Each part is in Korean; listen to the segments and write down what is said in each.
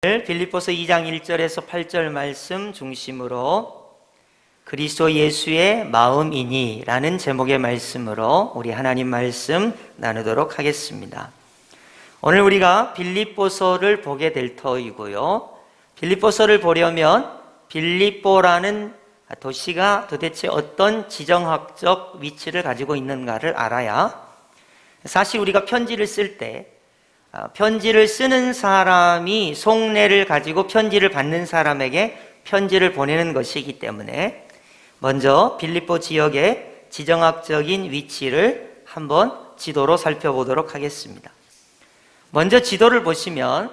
빌립보서 2장 1절에서 8절 말씀 중심으로 그리스도 예수의 마음이니 라는 제목의 말씀으로 우리 하나님 말씀 나누도록 하겠습니다. 오늘 우리가 빌립보서를 보게 될 터이고요. 빌립보서를 보려면 빌립보라는 도시가 도대체 어떤 지정학적 위치를 가지고 있는가를 알아야, 사실 우리가 편지를 쓸 때 편지를 쓰는 사람이 속내를 가지고 편지를 받는 사람에게 편지를 보내는 것이기 때문에 먼저 빌립보 지역의 지정학적인 위치를 한번 지도로 살펴보도록 하겠습니다. 먼저 지도를 보시면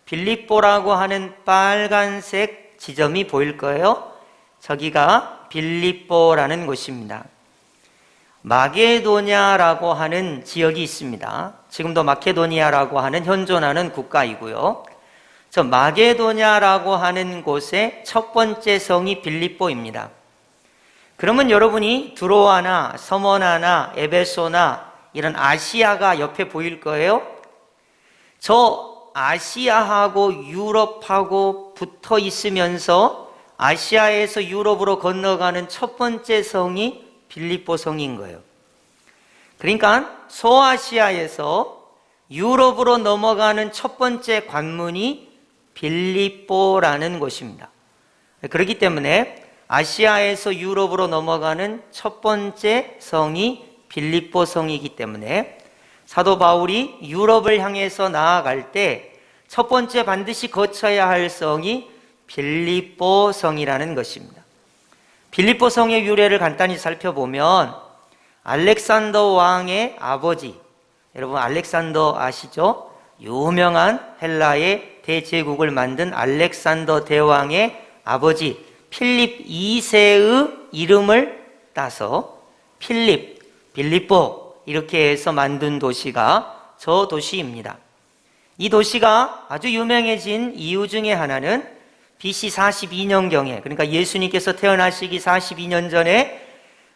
빌립보라고 하는 빨간색 지점이 보일 거예요. 저기가 빌립보라는 곳입니다. 마게도냐라고 하는 지역이 있습니다. 지금도 마케도니아라고 하는 현존하는 국가이고요. 저 마게도냐라고 하는 곳의 첫 번째 성이 빌립보입니다. 그러면 여러분이 드로아나 서머나나 에베소나 이런 아시아가 옆에 보일 거예요. 저 아시아하고 유럽하고 붙어 있으면서 아시아에서 유럽으로 건너가는 첫 번째 성이 빌립보 성인 거예요. 그러니까 소아시아에서 유럽으로 넘어가는 첫 번째 관문이 빌립보라는 곳입니다. 그렇기 때문에 아시아에서 유럽으로 넘어가는 첫 번째 성이 빌립보 성이기 때문에 사도 바울이 유럽을 향해서 나아갈 때 첫 번째 반드시 거쳐야 할 성이 빌립보 성이라는 것입니다. 빌립보 성의 유래를 간단히 살펴보면 알렉산더 왕의 아버지, 여러분 알렉산더 아시죠? 유명한 헬라의 대제국을 만든 알렉산더 대왕의 아버지 필립 2세의 이름을 따서 빌립보 이렇게 해서 만든 도시가 저 도시입니다. 이 도시가 아주 유명해진 이유 중에 하나는 BC 42년경에, 그러니까 예수님께서 태어나시기 42년 전에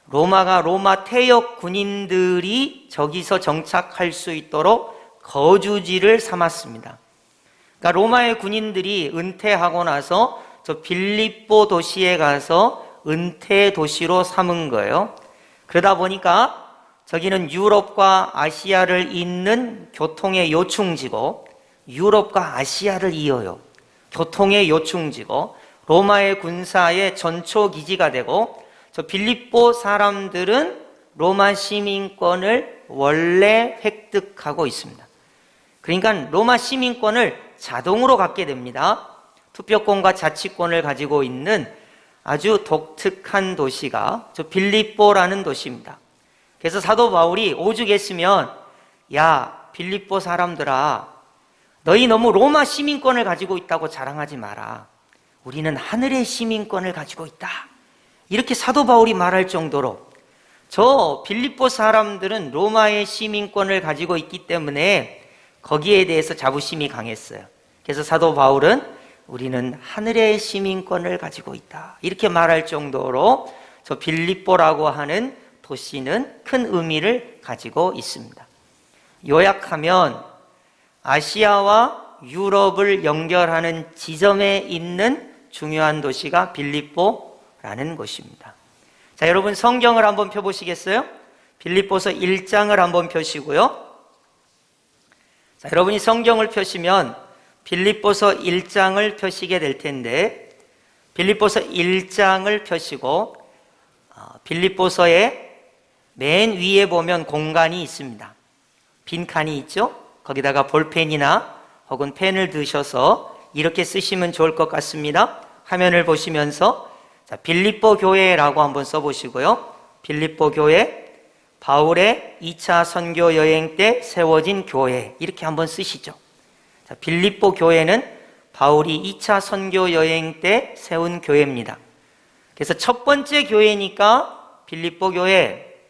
로마 퇴역 군인들이 저기서 정착할 수 있도록 거주지를 삼았습니다. 그러니까 로마의 군인들이 은퇴하고 나서 저 빌립보 도시에 가서 은퇴 도시로 삼은 거예요. 그러다 보니까 저기는 유럽과 아시아를 잇는 교통의 요충지고 유럽과 아시아를 이어요. 교통의 요충지고 로마의 군사의 전초기지가 되고 저 빌립보 사람들은 로마 시민권을 원래 획득하고 있습니다. 그러니까 로마 시민권을 자동으로 갖게 됩니다. 투표권과 자치권을 가지고 있는 아주 독특한 도시가 저 빌립보라는 도시입니다. 그래서 사도 바울이 오죽했으면 야 빌립보 사람들아, 너희 너무 로마 시민권을 가지고 있다고 자랑하지 마라. 우리는 하늘의 시민권을 가지고 있다. 이렇게 사도 바울이 말할 정도로 저 빌립보 사람들은 로마의 시민권을 가지고 있기 때문에 거기에 대해서 자부심이 강했어요. 그래서 사도 바울은 우리는 하늘의 시민권을 가지고 있다. 이렇게 말할 정도로 저 빌립보라고 하는 도시는 큰 의미를 가지고 있습니다. 요약하면 아시아와 유럽을 연결하는 지점에 있는 중요한 도시가 빌립보라는 곳입니다. 자, 여러분 성경을 한번 펴보시겠어요? 빌립보서 1장을 한번 펴시고요. 자, 여러분이 성경을 펴시면 빌립보서 1장을 펴시게 될 텐데 빌립보서 1장을 펴시고 빌립보서의 맨 위에 보면 공간이 있습니다. 빈칸이 있죠? 거기다가 볼펜이나 혹은 펜을 드셔서 이렇게 쓰시면 좋을 것 같습니다. 화면을 보시면서 자, 빌립보 교회라고 한번 써보시고요. 빌립보 교회, 바울의 2차 선교 여행 때 세워진 교회 이렇게 한번 쓰시죠. 자, 빌립보 교회는 바울이 2차 선교 여행 때 세운 교회입니다. 그래서 첫 번째 교회니까 빌립보 교회,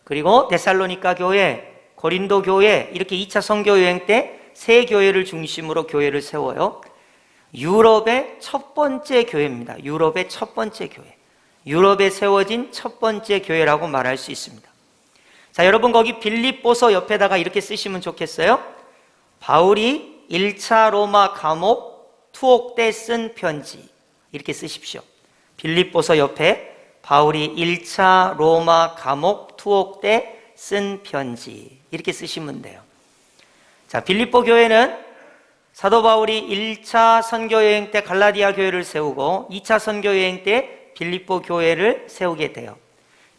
그리고 데살로니가 교회, 고린도 교회 이렇게 2차 선교 여행 때 세 교회를 중심으로 교회를 세워요. 유럽의 첫 번째 교회입니다. 유럽의 첫 번째 교회. 유럽에 세워진 첫 번째 교회라고 말할 수 있습니다. 자, 여러분 거기 빌립보서 옆에다가 이렇게 쓰시면 좋겠어요. 바울이 1차 로마 감옥 투옥 때 쓴 편지. 이렇게 쓰십시오. 빌립보서 옆에 바울이 1차 로마 감옥 투옥 때 쓴 편지. 이렇게 쓰시면 돼요. 자, 빌립보 교회는 사도 바울이 1차 선교여행 때 갈라디아 교회를 세우고 2차 선교여행 때 빌립보 교회를 세우게 돼요.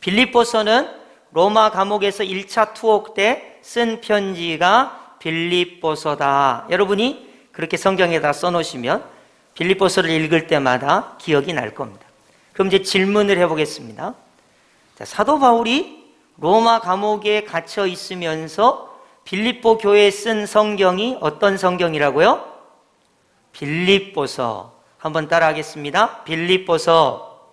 빌립보서는 로마 감옥에서 1차 투옥 때 쓴 편지가 빌립보서다. 여러분이 그렇게 성경에다 써놓으시면 빌립보서를 읽을 때마다 기억이 날 겁니다. 그럼 이제 질문을 해보겠습니다. 자, 사도 바울이 로마 감옥에 갇혀 있으면서 빌립보 교회에 쓴 성경이 어떤 성경이라고요? 빌립보서. 한번 따라하겠습니다. 빌립보서.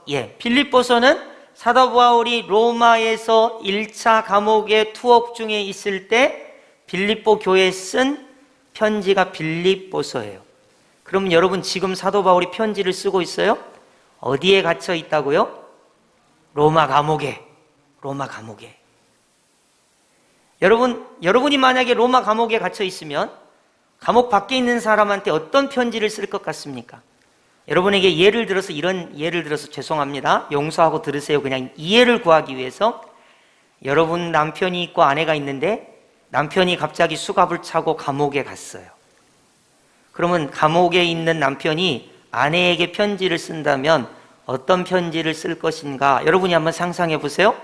예, 빌립보서는 사도 바울이 로마에서 1차 감옥의 투옥 중에 있을 때 빌립보 교회에 쓴 편지가 빌립보서예요. 그럼 여러분 지금 사도 바울이 편지를 쓰고 있어요? 어디에 갇혀 있다고요? 로마 감옥에. 여러분이 만약에 로마 감옥에 갇혀 있으면 감옥 밖에 있는 사람한테 어떤 편지를 쓸 것 같습니까? 여러분에게 예를 들어서 죄송합니다. 용서하고 들으세요. 그냥 이해를 구하기 위해서 여러분 남편이 있고 아내가 있는데 남편이 갑자기 수갑을 차고 감옥에 갔어요. 그러면 감옥에 있는 남편이 아내에게 편지를 쓴다면 어떤 편지를 쓸 것인가? 여러분이 한번 상상해 보세요.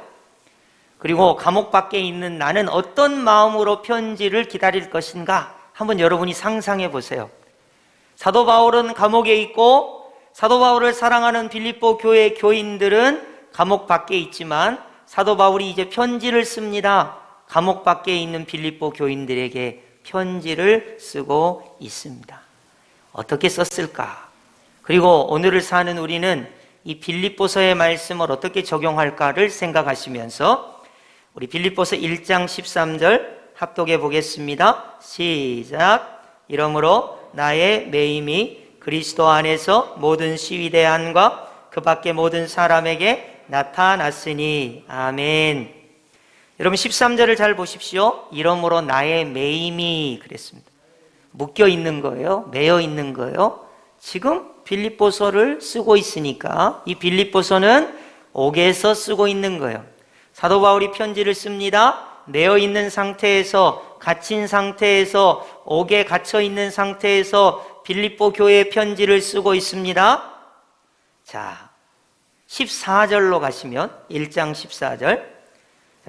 그리고 감옥 밖에 있는 나는 어떤 마음으로 편지를 기다릴 것인가? 한번 여러분이 상상해 보세요. 사도 바울은 감옥에 있고 사도 바울을 사랑하는 빌립보 교회 교인들은 감옥 밖에 있지만 사도 바울이 이제 편지를 씁니다. 감옥 밖에 있는 빌립보 교인들에게 편지를 쓰고 있습니다. 어떻게 썼을까? 그리고 오늘을 사는 우리는 이 빌립보서의 말씀을 어떻게 적용할까를 생각하시면서 우리 빌립보서 1장 13절 합독해 보겠습니다. 시작. 이러므로 나의 매임이 그리스도 안에서 모든 시위대안과 그 밖의 모든 사람에게 나타났으니. 아멘. 여러분 13절을 잘 보십시오. 이러므로 나의 매임이 그랬습니다. 묶여 있는 거예요. 매여 있는 거예요. 지금 빌립보서를 쓰고 있으니까 이 빌립보서는 옥에서 쓰고 있는 거예요. 사도 바울이 편지를 씁니다. 매여 있는 상태에서, 갇힌 상태에서, 옥에 갇혀 있는 상태에서 빌립보 교회에 편지를 쓰고 있습니다. 자, 14절로 가시면 1장 14절.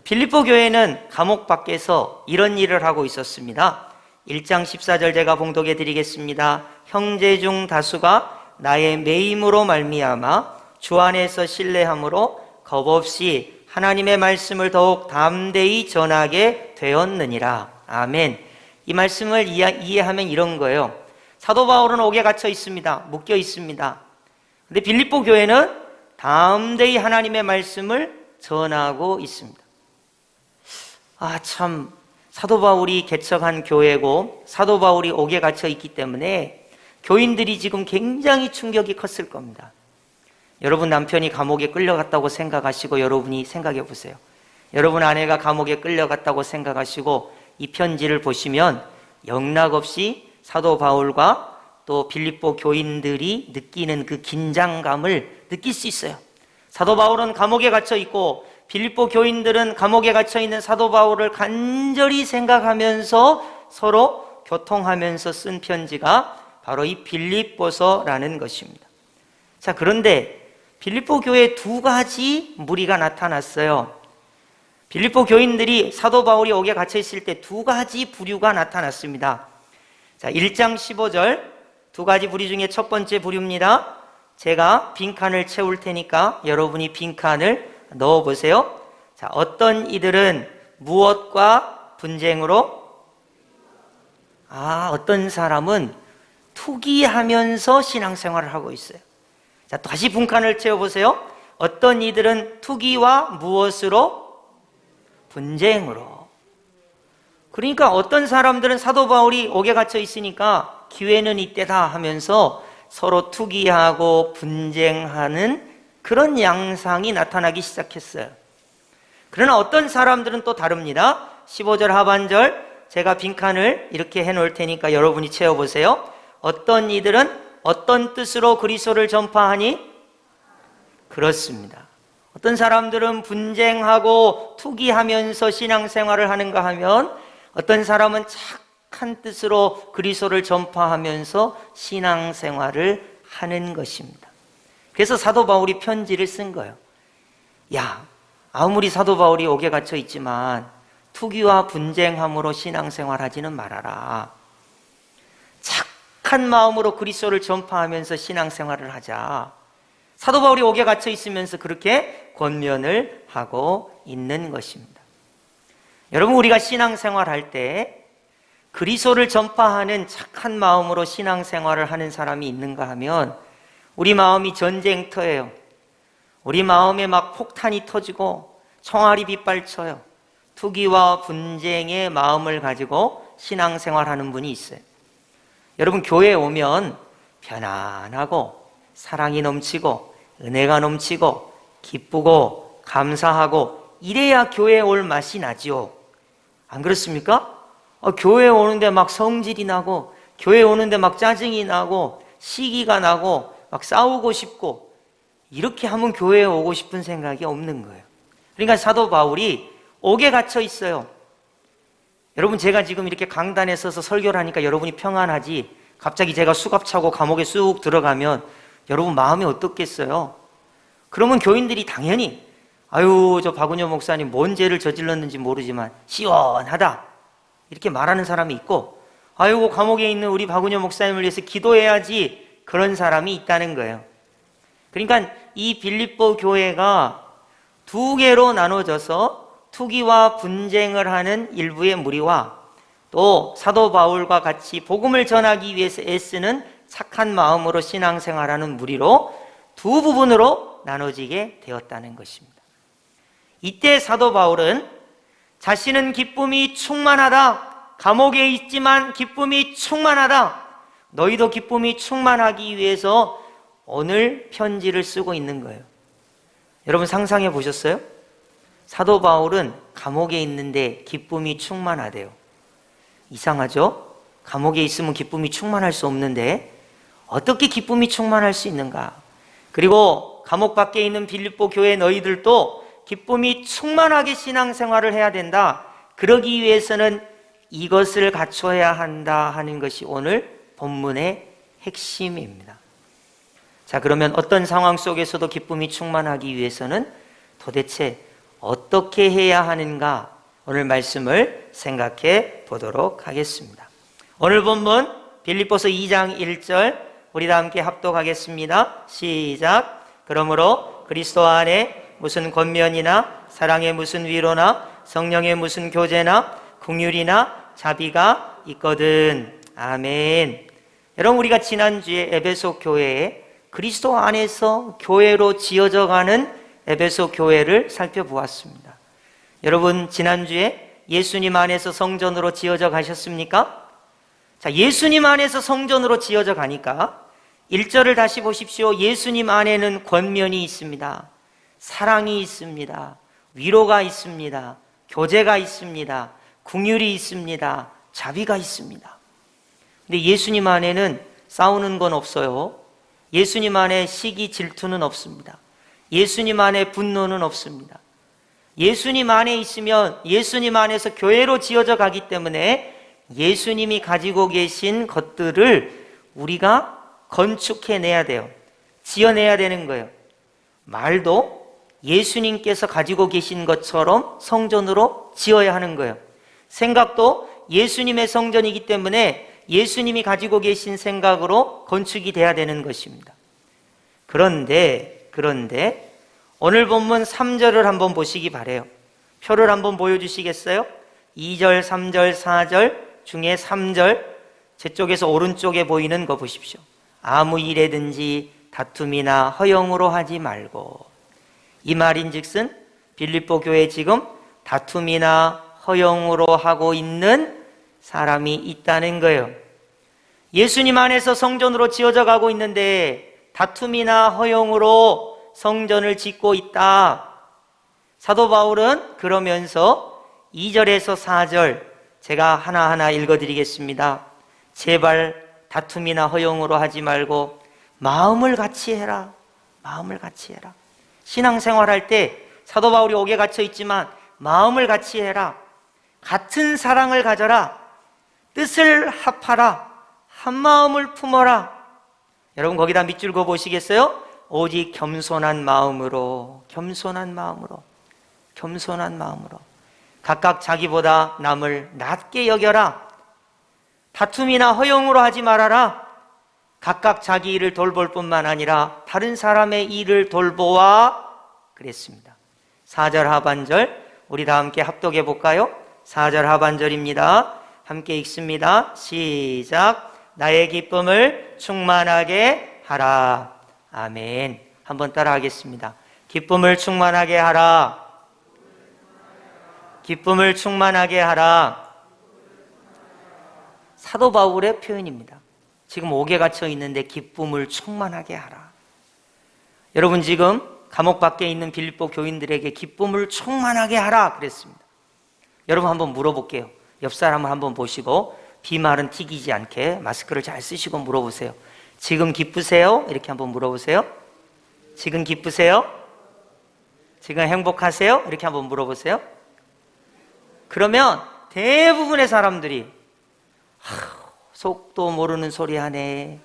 빌립보 교회는 감옥 밖에서 이런 일을 하고 있었습니다. 1장 14절 제가 봉독해 드리겠습니다. 형제 중 다수가 나의 매임으로 말미암아 주 안에서 신뢰함으로 겁없이 하나님의 말씀을 더욱 담대히 전하게 되었느니라. 아멘. 이 말씀을 이해하면 이런 거예요. 사도 바울은 옥에 갇혀 있습니다. 묶여 있습니다. 근데 빌립보 교회는 담대히 하나님의 말씀을 전하고 있습니다. 참 사도 바울이 개척한 교회고 사도 바울이 옥에 갇혀 있기 때문에 교인들이 지금 굉장히 충격이 컸을 겁니다. 여러분 남편이 감옥에 끌려갔다고 생각하시고 여러분이 생각해 보세요. 여러분 아내가 감옥에 끌려갔다고 생각하시고 이 편지를 보시면 영락없이 사도 바울과 또 빌립보 교인들이 느끼는 그 긴장감을 느낄 수 있어요. 사도 바울은 감옥에 갇혀 있고 빌립보 교인들은 감옥에 갇혀 있는 사도 바울을 간절히 생각하면서 서로 교통하면서 쓴 편지가 바로 이 빌립보서라는 것입니다. 자, 그런데 빌립보 교회에 두 가지 무리가 나타났어요. 빌립보 교인들이 사도 바울이 옥에 갇혀 있을 때 두 가지 부류가 나타났습니다. 자, 1장 15절 두 가지 부류 중에 첫 번째 부류입니다. 제가 빈칸을 채울 테니까 여러분이 빈칸을 넣어 보세요. 자, 어떤 이들은 무엇과 분쟁으로? 어떤 사람은 투기하면서 신앙생활을 하고 있어요. 자, 다시 분칸을 채워보세요. 어떤 이들은 투기와 무엇으로? 분쟁으로. 그러니까 어떤 사람들은 사도 바울이 옥에 갇혀 있으니까 기회는 이때다 하면서 서로 투기하고 분쟁하는 그런 양상이 나타나기 시작했어요. 그러나 어떤 사람들은 또 다릅니다. 15절 하반절 제가 빈칸을 이렇게 해놓을 테니까 여러분이 채워보세요. 어떤 이들은 어떤 뜻으로 그리스도를 전파하니? 그렇습니다. 어떤 사람들은 분쟁하고 투기하면서 신앙생활을 하는가 하면 어떤 사람은 착한 뜻으로 그리스도를 전파하면서 신앙생활을 하는 것입니다. 그래서 사도 바울이 편지를 쓴 거예요. 야, 아무리 사도 바울이 옥에 갇혀 있지만 투기와 분쟁함으로 신앙생활하지는 말아라. 착한 마음으로 그리스도를 전파하면서 신앙생활을 하자. 사도 바울이 옥에 갇혀 있으면서 그렇게 권면을 하고 있는 것입니다. 여러분, 우리가 신앙생활할 때 그리스도를 전파하는 착한 마음으로 신앙생활을 하는 사람이 있는가 하면 우리 마음이 전쟁터예요. 우리 마음에 막 폭탄이 터지고 총알이 빗발쳐요. 투기와 분쟁의 마음을 가지고 신앙생활하는 분이 있어요. 여러분, 교회에 오면 편안하고 사랑이 넘치고 은혜가 넘치고 기쁘고 감사하고 이래야 교회에 올 맛이 나지요. 안 그렇습니까? 교회에 오는데 막 성질이 나고 교회에 오는데 막 짜증이 나고 시기가 나고 막 싸우고 싶고 이렇게 하면 교회에 오고 싶은 생각이 없는 거예요. 그러니까 사도 바울이 옥에 갇혀 있어요. 여러분, 제가 지금 이렇게 강단에 서서 설교를 하니까 여러분이 평안하지, 갑자기 제가 수갑차고 감옥에 쑥 들어가면 여러분 마음이 어떻겠어요? 그러면 교인들이 당연히 아유, 저 박은효 목사님 뭔 죄를 저질렀는지 모르지만 시원하다 이렇게 말하는 사람이 있고, 아이고 감옥에 있는 우리 박은효 목사님을 위해서 기도해야지, 그런 사람이 있다는 거예요. 그러니까 이 빌립보 교회가 두 개로 나눠져서 투기와 분쟁을 하는 일부의 무리와 또 사도 바울과 같이 복음을 전하기 위해서 애쓰는 착한 마음으로 신앙생활하는 무리로 두 부분으로 나눠지게 되었다는 것입니다. 이때 사도 바울은 자신은 기쁨이 충만하다, 감옥에 있지만 기쁨이 충만하다, 너희도 기쁨이 충만하기 위해서 오늘 편지를 쓰고 있는 거예요. 여러분 상상해 보셨어요? 사도 바울은 감옥에 있는데 기쁨이 충만하대요. 이상하죠? 감옥에 있으면 기쁨이 충만할 수 없는데 어떻게 기쁨이 충만할 수 있는가? 그리고 감옥 밖에 있는 빌립보 교회 너희들도 기쁨이 충만하게 신앙생활을 해야 된다. 그러기 위해서는 이것을 갖춰야 한다 하는 것이 오늘 본문의 핵심입니다. 자, 그러면 어떤 상황 속에서도 기쁨이 충만하기 위해서는 도대체 어떻게 해야 하는가? 오늘 말씀을 생각해 보도록 하겠습니다. 오늘 본문 빌립보서 2장 1절 우리 다 함께 합독하겠습니다. 시작. 그러므로 그리스도 안에 무슨 권면이나 사랑의 무슨 위로나 성령의 무슨 교제나 긍휼이나 자비가 있거든. 아멘. 여러분, 우리가 지난주에 에베소 교회에 그리스도 안에서 교회로 지어져 가는 에베소 교회를 살펴보았습니다. 여러분, 지난주에 예수님 안에서 성전으로 지어져 가셨습니까? 자, 예수님 안에서 성전으로 지어져 가니까 1절을 다시 보십시오. 예수님 안에는 권면이 있습니다. 사랑이 있습니다. 위로가 있습니다. 교제가 있습니다. 긍휼이 있습니다. 자비가 있습니다. 근데 예수님 안에는 싸우는 건 없어요. 예수님 안에 시기 질투는 없습니다. 예수님 안에 분노는 없습니다. 예수님 안에 있으면 예수님 안에서 교회로 지어져 가기 때문에 예수님이 가지고 계신 것들을 우리가 건축해내야 돼요. 지어내야 되는 거예요. 말도 예수님께서 가지고 계신 것처럼 성전으로 지어야 하는 거예요. 생각도 예수님의 성전이기 때문에 예수님이 가지고 계신 생각으로 건축이 돼야 되는 것입니다. 그런데 오늘 본문 3절을 한번 보시기 바래요. 표를 한번 보여주시겠어요? 2절, 3절, 4절 중에 3절, 제 쪽에서 오른쪽에 보이는 거 보십시오. 아무 일에든지 다툼이나 허영으로 하지 말고. 이 말인즉슨 빌립보 교회에 지금 다툼이나 허영으로 하고 있는 사람이 있다는 거예요. 예수님 안에서 성전으로 지어져 가고 있는데 다툼이나 허영으로 성전을 짓고 있다. 사도 바울은 그러면서 2절에서 4절 제가 하나하나 읽어드리겠습니다. 제발 다툼이나 허용으로 하지 말고 마음을 같이 해라. 마음을 같이 해라. 신앙생활할 때 사도 바울이 옥에 갇혀 있지만 마음을 같이 해라. 같은 사랑을 가져라. 뜻을 합하라. 한 마음을 품어라. 여러분 거기다 밑줄 그어 보시겠어요? 오직 겸손한 마음으로, 겸손한 마음으로, 겸손한 마음으로 각각 자기보다 남을 낮게 여겨라. 다툼이나 허용으로 하지 말아라. 각각 자기 일을 돌볼 뿐만 아니라 다른 사람의 일을 돌보아 그랬습니다. 4절 하반절 우리 다 함께 합독해 볼까요? 4절 하반절입니다. 함께 읽습니다. 시작. 나의 기쁨을 충만하게 하라. 아멘. 한번 따라 하겠습니다. 기쁨을 충만하게 하라. 기쁨을 충만하게 하라. 사도 바울의 표현입니다. 지금 옥에 갇혀 있는데 기쁨을 충만하게 하라. 여러분 지금 감옥 밖에 있는 빌립보 교인들에게 기쁨을 충만하게 하라 그랬습니다. 여러분 한번 물어볼게요. 옆 사람을 한번 보시고 비말은 튀기지 않게 마스크를 잘 쓰시고 물어보세요. 지금 기쁘세요? 이렇게 한번 물어보세요. 지금 기쁘세요? 지금 행복하세요? 이렇게 한번 물어보세요. 그러면 대부분의 사람들이 속도 모르는 소리 하네.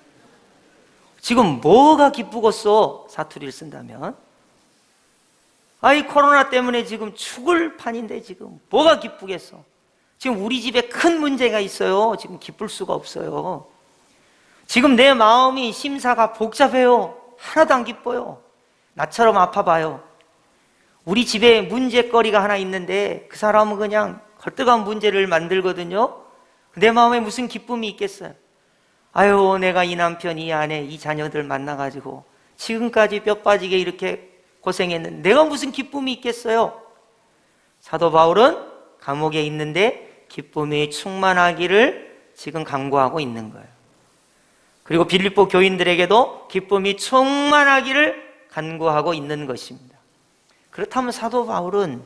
지금 뭐가 기쁘겠어? 사투리를 쓴다면. 아이 코로나 때문에 지금 죽을 판인데 지금 뭐가 기쁘겠어? 지금 우리 집에 큰 문제가 있어요. 지금 기쁠 수가 없어요. 지금 내 마음이 심사가 복잡해요. 하나도 안 기뻐요. 나처럼 아파봐요. 우리 집에 문제거리가 하나 있는데 그 사람은 그냥 걸뜨거운 문제를 만들거든요. 내 마음에 무슨 기쁨이 있겠어요? 아유, 내가 이 남편, 이 아내, 이 자녀들 만나가지고 지금까지 뼈 빠지게 이렇게 고생했는데 내가 무슨 기쁨이 있겠어요? 사도 바울은 감옥에 있는데 기쁨이 충만하기를 지금 간구하고 있는 거예요. 그리고 빌립보 교인들에게도 기쁨이 충만하기를 간구하고 있는 것입니다. 그렇다면 사도 바울은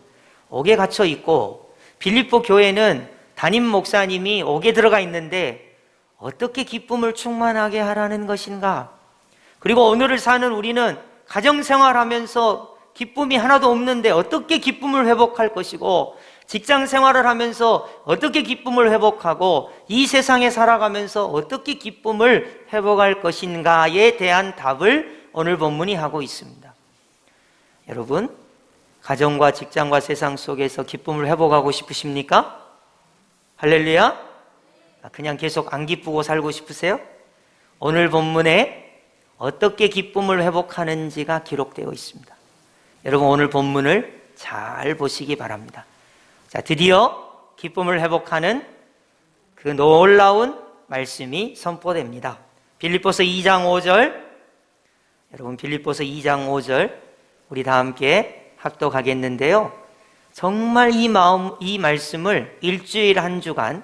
옥에 갇혀 있고 빌립보 교회는 담임 목사님이 옥에 들어가 있는데 어떻게 기쁨을 충만하게 하라는 것인가? 그리고 오늘을 사는 우리는 가정생활하면서 기쁨이 하나도 없는데 어떻게 기쁨을 회복할 것이고, 직장 생활을 하면서 어떻게 기쁨을 회복하고, 이 세상에 살아가면서 어떻게 기쁨을 회복할 것인가에 대한 답을 오늘 본문이 하고 있습니다. 여러분, 가정과 직장과 세상 속에서 기쁨을 회복하고 싶으십니까? 할렐루야? 그냥 계속 안 기쁘고 살고 싶으세요? 오늘 본문에 어떻게 기쁨을 회복하는지가 기록되어 있습니다. 여러분 오늘 본문을 잘 보시기 바랍니다. 자, 드디어 기쁨을 회복하는 그 놀라운 말씀이 선포됩니다. 빌립보서 2장 5절, 여러분 빌립보서 2장 5절 우리 다 함께 합독하겠는데요. 정말 이 말씀을 일주일 한 주간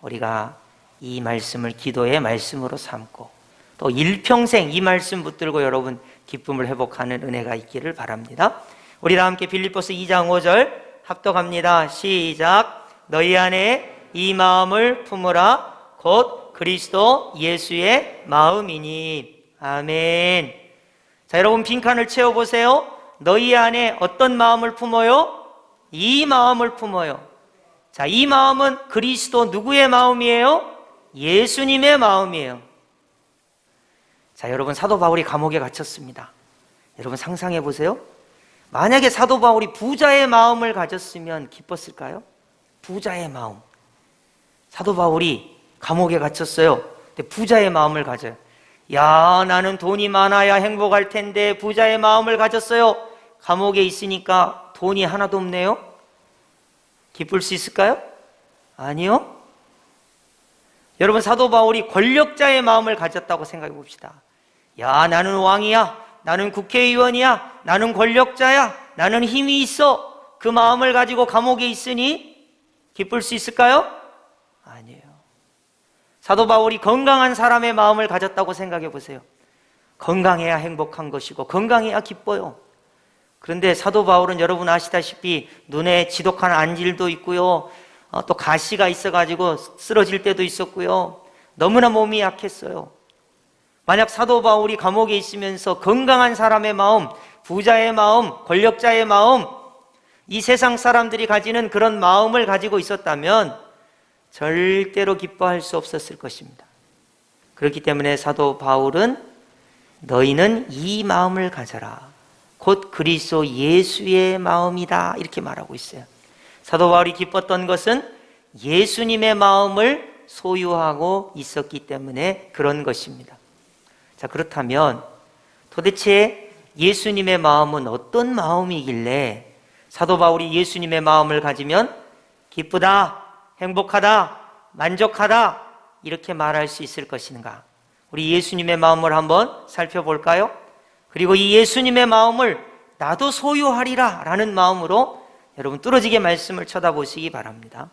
우리가 이 말씀을 기도의 말씀으로 삼고 또 일평생 이 말씀 붙들고 여러분 기쁨을 회복하는 은혜가 있기를 바랍니다. 우리 다 함께 빌립보서 2장 5절 합독합니다. 시작. 너희 안에 이 마음을 품으라. 곧 그리스도 예수의 마음이니. 아멘. 자, 여러분 빈칸을 채워보세요. 너희 안에 어떤 마음을 품어요? 이 마음을 품어요. 자, 이 마음은 그리스도 누구의 마음이에요? 예수님의 마음이에요. 자, 여러분 사도 바울이 감옥에 갇혔습니다. 여러분 상상해 보세요. 만약에 사도 바울이 부자의 마음을 가졌으면 기뻤을까요? 부자의 마음. 사도 바울이 감옥에 갇혔어요. 근데 부자의 마음을 가져요. 야, 나는 돈이 많아야 행복할 텐데 부자의 마음을 가졌어요. 감옥에 있으니까 돈이 하나도 없네요. 기쁠 수 있을까요? 아니요. 여러분 사도 바울이 권력자의 마음을 가졌다고 생각해 봅시다. 야, 나는 왕이야. 나는 국회의원이야. 나는 권력자야. 나는 힘이 있어. 그 마음을 가지고 감옥에 있으니 기쁠 수 있을까요? 아니에요. 사도 바울이 건강한 사람의 마음을 가졌다고 생각해 보세요. 건강해야 행복한 것이고 건강해야 기뻐요. 그런데 사도 바울은 여러분 아시다시피 눈에 지독한 안질도 있고요. 또 가시가 있어가지고 쓰러질 때도 있었고요. 너무나 몸이 약했어요. 만약 사도 바울이 감옥에 있으면서 건강한 사람의 마음, 부자의 마음, 권력자의 마음, 이 세상 사람들이 가지는 그런 마음을 가지고 있었다면 절대로 기뻐할 수 없었을 것입니다. 그렇기 때문에 사도 바울은 너희는 이 마음을 가져라. 곧 그리스도 예수의 마음이다. 이렇게 말하고 있어요. 사도 바울이 기뻤던 것은 예수님의 마음을 소유하고 있었기 때문에 그런 것입니다. 자, 그렇다면 도대체 예수님의 마음은 어떤 마음이길래 사도 바울이 예수님의 마음을 가지면 기쁘다, 행복하다, 만족하다 이렇게 말할 수 있을 것인가? 우리 예수님의 마음을 한번 살펴볼까요? 그리고 이 예수님의 마음을 나도 소유하리라 라는 마음으로 여러분 뚫어지게 말씀을 쳐다보시기 바랍니다.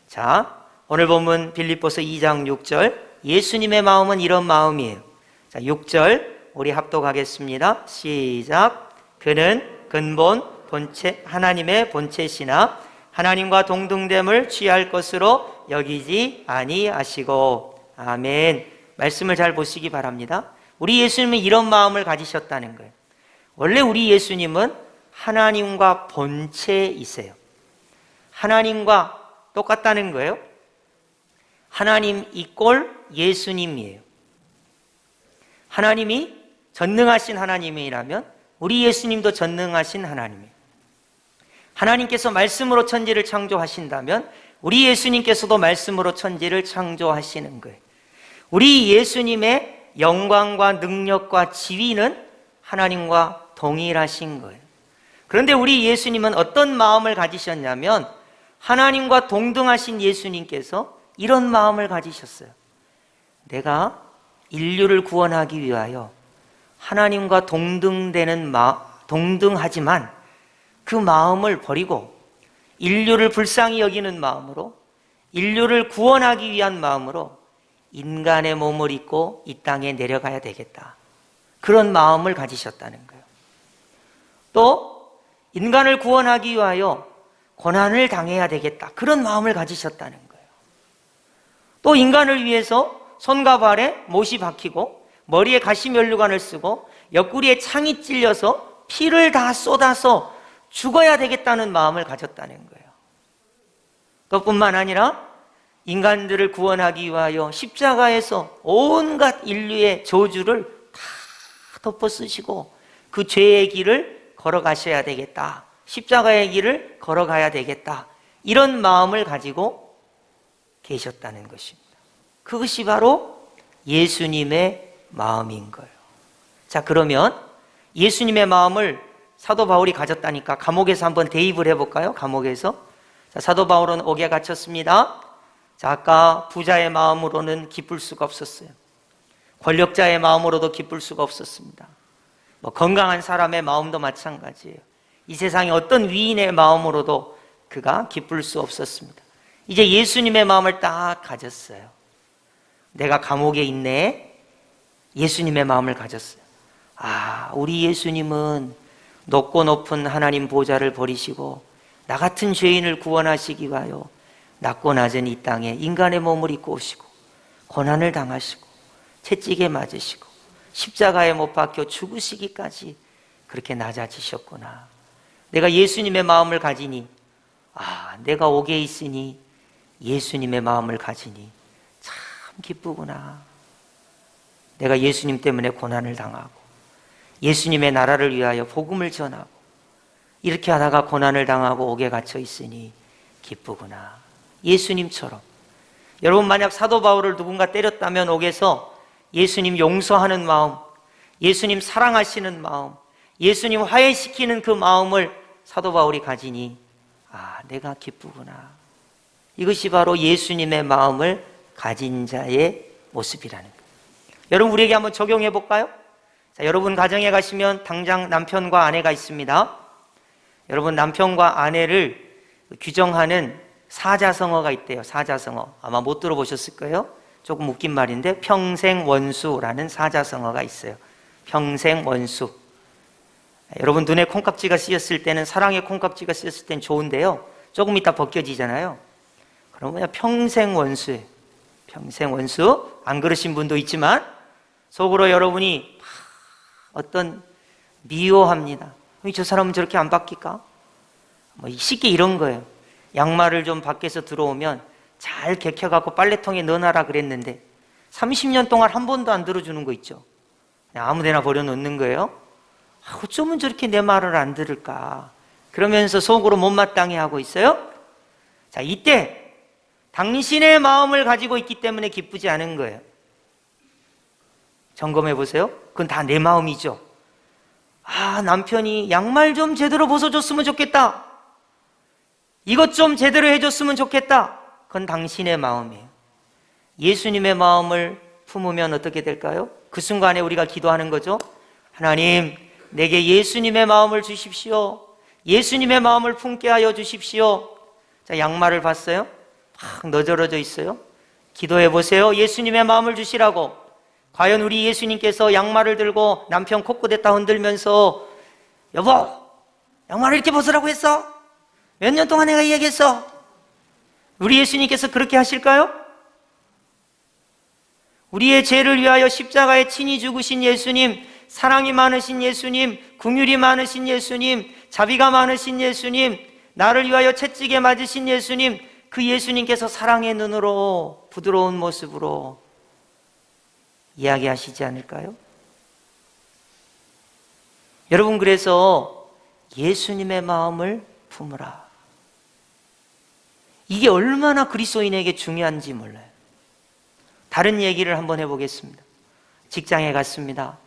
자, 오늘 본문 빌립보서 2장 6절, 예수님의 마음은 이런 마음이에요. 자, 6절 우리 합독하겠습니다. 시작. 그는 근본 본체, 하나님의 본체시나 하나님과 동등됨을 취할 것으로 여기지 아니하시고. 아멘. 말씀을 잘 보시기 바랍니다. 우리 예수님은 이런 마음을 가지셨다는 거예요. 원래 우리 예수님은 하나님과 본체이세요. 하나님과 똑같다는 거예요. 하나님 이꼴 예수님이에요. 하나님이 전능하신 하나님이라면 우리 예수님도 전능하신 하나님이에요. 하나님께서 말씀으로 천지를 창조하신다면 우리 예수님께서도 말씀으로 천지를 창조하시는 거예요. 우리 예수님의 영광과 능력과 지위는 하나님과 동일하신 거예요. 그런데 우리 예수님은 어떤 마음을 가지셨냐면 하나님과 동등하신 예수님께서 이런 마음을 가지셨어요. 내가 인류를 구원하기 위하여 하나님과 동등하지만 그 마음을 버리고 인류를 불쌍히 여기는 마음으로, 인류를 구원하기 위한 마음으로 인간의 몸을 입고 이 땅에 내려가야 되겠다. 그런 마음을 가지셨다는 거예요. 또 인간을 구원하기 위하여 고난을 당해야 되겠다. 그런 마음을 가지셨다는 거예요. 또 인간을 위해서 손과 발에 못이 박히고 머리에 가시면류관을 쓰고 옆구리에 창이 찔려서 피를 다 쏟아서 죽어야 되겠다는 마음을 가졌다는 거예요. 그것뿐만 아니라 인간들을 구원하기 위하여 십자가에서 온갖 인류의 저주를 다 덮어 쓰시고 그 죄의 길을 걸어가셔야 되겠다. 십자가의 길을 걸어가야 되겠다. 이런 마음을 가지고 계셨다는 것입니다. 그것이 바로 예수님의 마음인 거예요. 자, 그러면 예수님의 마음을 사도 바울이 가졌다니까 감옥에서 한번 대입을 해볼까요? 감옥에서. 자, 사도 바울은 옥에 갇혔습니다. 자, 아까 부자의 마음으로는 기쁠 수가 없었어요. 권력자의 마음으로도 기쁠 수가 없었습니다. 건강한 사람의 마음도 마찬가지예요. 이 세상의 어떤 위인의 마음으로도 그가 기쁠 수 없었습니다. 이제 예수님의 마음을 딱 가졌어요. 내가 감옥에 있네. 예수님의 마음을 가졌어요. 아, 우리 예수님은 높고 높은 하나님 보좌를 버리시고 나 같은 죄인을 구원하시기 위하여 낮고 낮은 이 땅에 인간의 몸을 입고 오시고 고난을 당하시고 채찍에 맞으시고 십자가에 못 박혀 죽으시기까지 그렇게 낮아지셨구나. 내가 예수님의 마음을 가지니, 아, 내가 옥에 있으니 예수님의 마음을 가지니 참 기쁘구나. 내가 예수님 때문에 고난을 당하고 예수님의 나라를 위하여 복음을 전하고 이렇게 하다가 고난을 당하고 옥에 갇혀 있으니 기쁘구나. 예수님처럼. 여러분, 만약 사도 바울을 누군가 때렸다면 옥에서 예수님 용서하는 마음, 예수님 사랑하시는 마음, 예수님 화해시키는 그 마음을 사도 바울이 가지니, 아, 내가 기쁘구나. 이것이 바로 예수님의 마음을 가진 자의 모습이라는 거예요. 여러분, 우리에게 한번 적용해 볼까요? 자, 여러분 가정에 가시면 당장 남편과 아내가 있습니다. 여러분, 남편과 아내를 규정하는 사자성어가 있대요. 사자성어. 아마 못 들어보셨을 거예요. 조금 웃긴 말인데 평생원수라는 사자성어가 있어요. 평생원수. 여러분, 눈에 콩깍지가 씌었을 때는, 사랑의 콩깍지가 씌었을 때는 좋은데요, 조금 있다 벗겨지잖아요. 그럼 뭐냐? 평생 원수예요. 평생 원수. 안 그러신 분도 있지만 속으로 여러분이 어떤 미워합니다. 저 사람은 저렇게 안 바뀔까? 뭐 쉽게 이런 거예요. 양말을 좀 밖에서 들어오면 잘 개켜갖고 빨래통에 넣어놔라 그랬는데 30년 동안 한 번도 안 들어주는 거 있죠. 그냥 아무데나 버려놓는 거예요. 어쩌면 저렇게 내 말을 안 들을까? 그러면서 속으로 못마땅해 하고 있어요. 자, 이때 당신의 마음을 가지고 있기 때문에 기쁘지 않은 거예요. 점검해 보세요. 그건 다 내 마음이죠. 남편이 양말 좀 제대로 벗어줬으면 좋겠다. 이것 좀 제대로 해줬으면 좋겠다. 그건 당신의 마음이에요. 예수님의 마음을 품으면 어떻게 될까요? 그 순간에 우리가 기도하는 거죠. 하나님, 내게 예수님의 마음을 주십시오. 예수님의 마음을 품게 하여 주십시오. 자, 양말을 봤어요? 막 너저러져 있어요. 기도해 보세요. 예수님의 마음을 주시라고. 과연 우리 예수님께서 양말을 들고 남편 콧구댔다 흔들면서 여보, 양말을 이렇게 벗으라고 했어? 몇 년 동안 내가 이야기했어. 우리 예수님께서 그렇게 하실까요? 우리의 죄를 위하여 십자가에 친히 죽으신 예수님, 사랑이 많으신 예수님, 긍휼이 많으신 예수님, 자비가 많으신 예수님, 나를 위하여 채찍에 맞으신 예수님, 그 예수님께서 사랑의 눈으로 부드러운 모습으로 이야기하시지 않을까요? 여러분, 그래서 예수님의 마음을 품으라. 이게 얼마나 그리스도인에게 중요한지 몰라요. 다른 얘기를 한번 해보겠습니다. 직장에 갔습니다.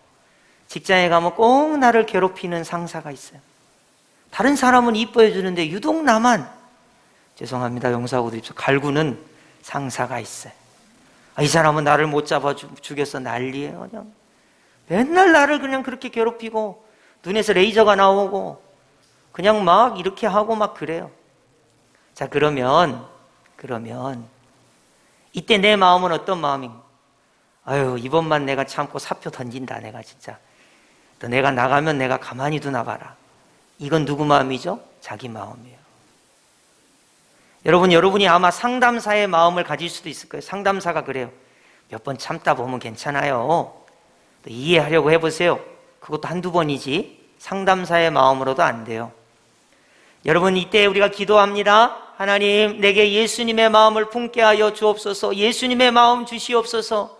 직장에 가면 꼭 나를 괴롭히는 상사가 있어요. 다른 사람은 이뻐해 주는데 유독 나만, 죄송합니다, 용서하고 드립시오, 갈구는 상사가 있어요. 이 사람은 나를 못 잡아 죽여서 난리예요. 그냥 맨날 나를 그냥 그렇게 괴롭히고 눈에서 레이저가 나오고 그냥 막 이렇게 하고 막 그래요. 자, 그러면 이때 내 마음은 어떤 마음인가? 이번만 내가 참고 사표 던진다. 내가 진짜 또 내가 나가면 내가 가만히 두나 봐라. 이건 누구 마음이죠? 자기 마음이에요. 여러분이 아마 상담사의 마음을 가질 수도 있을 거예요. 상담사가 그래요. 몇 번 참다 보면 괜찮아요. 또 이해하려고 해보세요. 그것도 한두 번이지 상담사의 마음으로도 안 돼요. 여러분, 이때 우리가 기도합니다. 하나님, 내게 예수님의 마음을 품게 하여 주옵소서. 예수님의 마음 주시옵소서.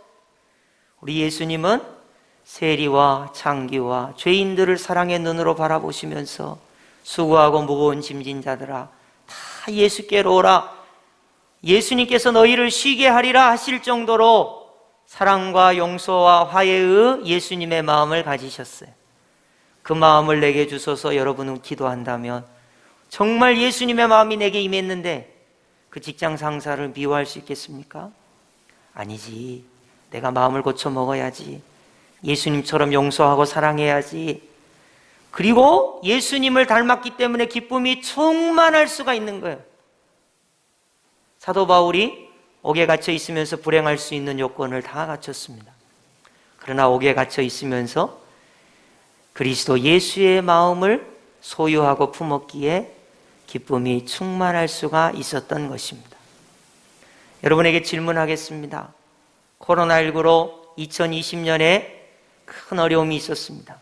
우리 예수님은 세리와 창기와 죄인들을 사랑의 눈으로 바라보시면서 수고하고 무거운 짐진 자들아 다 예수께로 오라. 예수님께서 너희를 쉬게 하리라 하실 정도로 사랑과 용서와 화해의 예수님의 마음을 가지셨어요. 그 마음을 내게 주소서. 여러분은 기도한다면 정말 예수님의 마음이 내게 임했는데 그 직장 상사를 미워할 수 있겠습니까? 아니지. 내가 마음을 고쳐 먹어야지. 예수님처럼 용서하고 사랑해야지. 그리고 예수님을 닮았기 때문에 기쁨이 충만할 수가 있는 거예요. 사도 바울이 옥에 갇혀 있으면서 불행할 수 있는 요건을 다 갖췄습니다. 그러나 옥에 갇혀 있으면서 그리스도 예수의 마음을 소유하고 품었기에 기쁨이 충만할 수가 있었던 것입니다. 여러분에게 질문하겠습니다. 코로나19로 2020년에 큰 어려움이 있었습니다.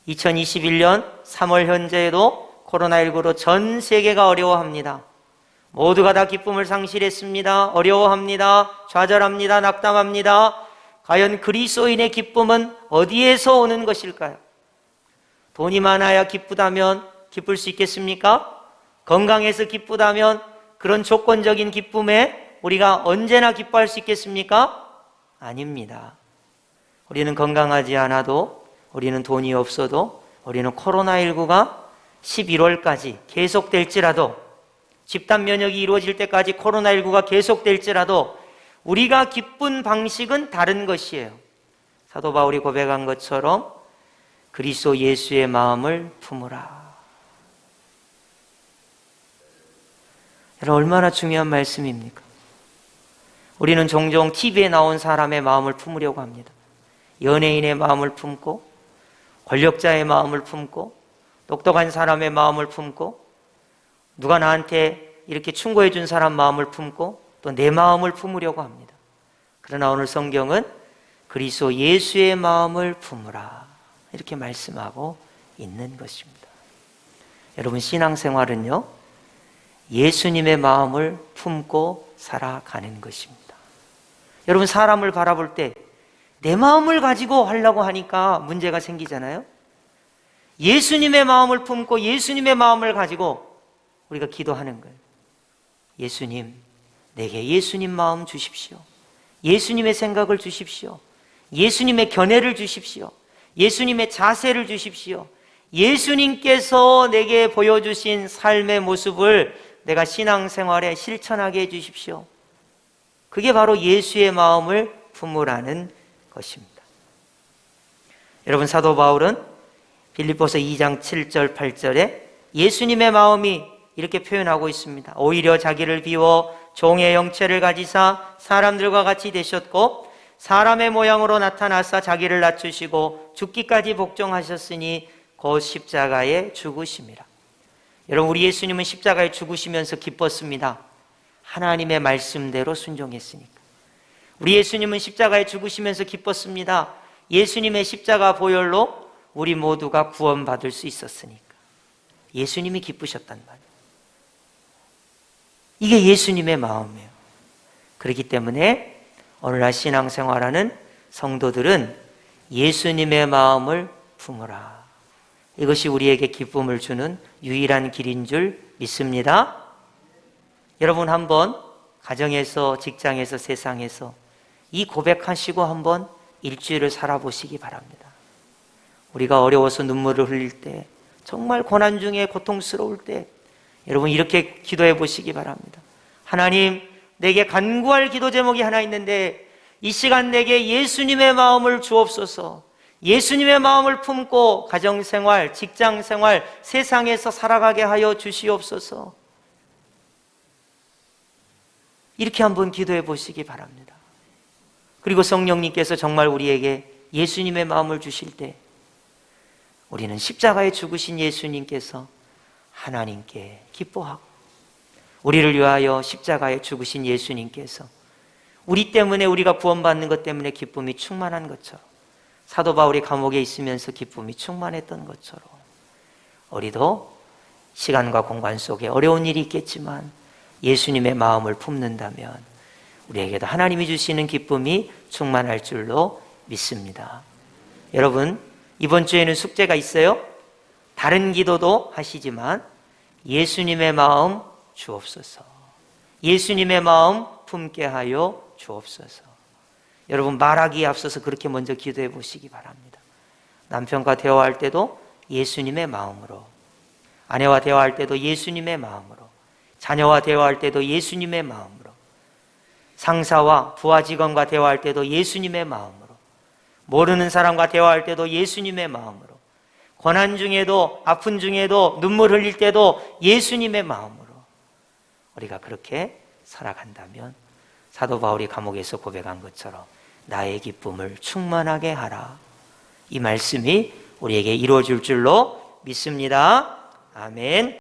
2021년 3월 현재에도 코로나19로 전 세계가 어려워합니다. 모두가 다 기쁨을 상실했습니다. 어려워합니다. 좌절합니다. 낙담합니다. 과연 그리스도인의 기쁨은 어디에서 오는 것일까요? 돈이 많아야 기쁘다면 기쁠 수 있겠습니까? 건강해서 기쁘다면 그런 조건적인 기쁨에 우리가 언제나 기뻐할 수 있겠습니까? 아닙니다. 우리는 건강하지 않아도, 우리는 돈이 없어도, 우리는 코로나19가 11월까지 계속될지라도, 집단 면역이 이루어질 때까지 코로나19가 계속될지라도 우리가 기쁜 방식은 다른 것이에요. 사도 바울이 고백한 것처럼 그리스도 예수의 마음을 품으라. 여러분, 얼마나 중요한 말씀입니까? 우리는 종종 TV에 나온 사람의 마음을 품으려고 합니다. 연예인의 마음을 품고, 권력자의 마음을 품고, 똑똑한 사람의 마음을 품고, 누가 나한테 이렇게 충고해 준 사람 마음을 품고, 또 내 마음을 품으려고 합니다. 그러나 오늘 성경은 그리스도 예수의 마음을 품으라 이렇게 말씀하고 있는 것입니다. 여러분, 신앙생활은요, 예수님의 마음을 품고 살아가는 것입니다. 여러분, 사람을 바라볼 때 내 마음을 가지고 하려고 하니까 문제가 생기잖아요. 예수님의 마음을 품고 예수님의 마음을 가지고 우리가 기도하는 거예요. 예수님, 내게 예수님 마음 주십시오. 예수님의 생각을 주십시오. 예수님의 견해를 주십시오. 예수님의 자세를 주십시오. 예수님께서 내게 보여주신 삶의 모습을 내가 신앙생활에 실천하게 해주십시오. 그게 바로 예수의 마음을 품으라는 것입니다. 여러분, 사도 바울은 빌립보서 2장 7절 8절에 예수님의 마음이 이렇게 표현하고 있습니다. 오히려 자기를 비워 종의 형체를 가지사 사람들과 같이 되셨고 사람의 모양으로 나타나사 자기를 낮추시고 죽기까지 복종하셨으니 곧 십자가에 죽으심이라. 여러분, 우리 예수님은 십자가에 죽으시면서 기뻤습니다. 하나님의 말씀대로 순종했으니까. 우리 예수님은 십자가에 죽으시면서 기뻤습니다. 예수님의 십자가 보혈로 우리 모두가 구원받을 수 있었으니까. 예수님이 기쁘셨단 말이에요. 이게 예수님의 마음이에요. 그렇기 때문에 오늘날 신앙생활하는 성도들은 예수님의 마음을 품으라. 이것이 우리에게 기쁨을 주는 유일한 길인 줄 믿습니다. 여러분, 한번 가정에서, 직장에서, 세상에서 이 고백하시고 한번 일주일을 살아보시기 바랍니다. 우리가 어려워서 눈물을 흘릴 때, 정말 고난 중에 고통스러울 때 여러분, 이렇게 기도해 보시기 바랍니다. 하나님, 내게 간구할 기도 제목이 하나 있는데 이 시간 내게 예수님의 마음을 주옵소서. 예수님의 마음을 품고 가정생활, 직장생활, 세상에서 살아가게 하여 주시옵소서. 이렇게 한번 기도해 보시기 바랍니다. 그리고 성령님께서 정말 우리에게 예수님의 마음을 주실 때 우리는 십자가에 죽으신 예수님께서 하나님께 기뻐하고 우리를 위하여 십자가에 죽으신 예수님께서 우리 때문에, 우리가 구원받는 것 때문에 기쁨이 충만한 것처럼, 사도 바울이 감옥에 있으면서 기쁨이 충만했던 것처럼 우리도 시간과 공간 속에 어려운 일이 있겠지만 예수님의 마음을 품는다면 우리에게도 하나님이 주시는 기쁨이 충만할 줄로 믿습니다. 여러분, 이번 주에는 숙제가 있어요. 다른 기도도 하시지만 예수님의 마음 주옵소서. 예수님의 마음 품게 하여 주옵소서. 여러분, 말하기에 앞서서 그렇게 먼저 기도해 보시기 바랍니다. 남편과 대화할 때도 예수님의 마음으로, 아내와 대화할 때도 예수님의 마음으로, 자녀와 대화할 때도 예수님의 마음으로, 상사와 부하 직원과 대화할 때도 예수님의 마음으로, 모르는 사람과 대화할 때도 예수님의 마음으로, 고난 중에도, 아픈 중에도, 눈물 흘릴 때도 예수님의 마음으로 우리가 그렇게 살아간다면 사도 바울이 감옥에서 고백한 것처럼 나의 기쁨을 충만하게 하라, 이 말씀이 우리에게 이루어질 줄로 믿습니다. 아멘.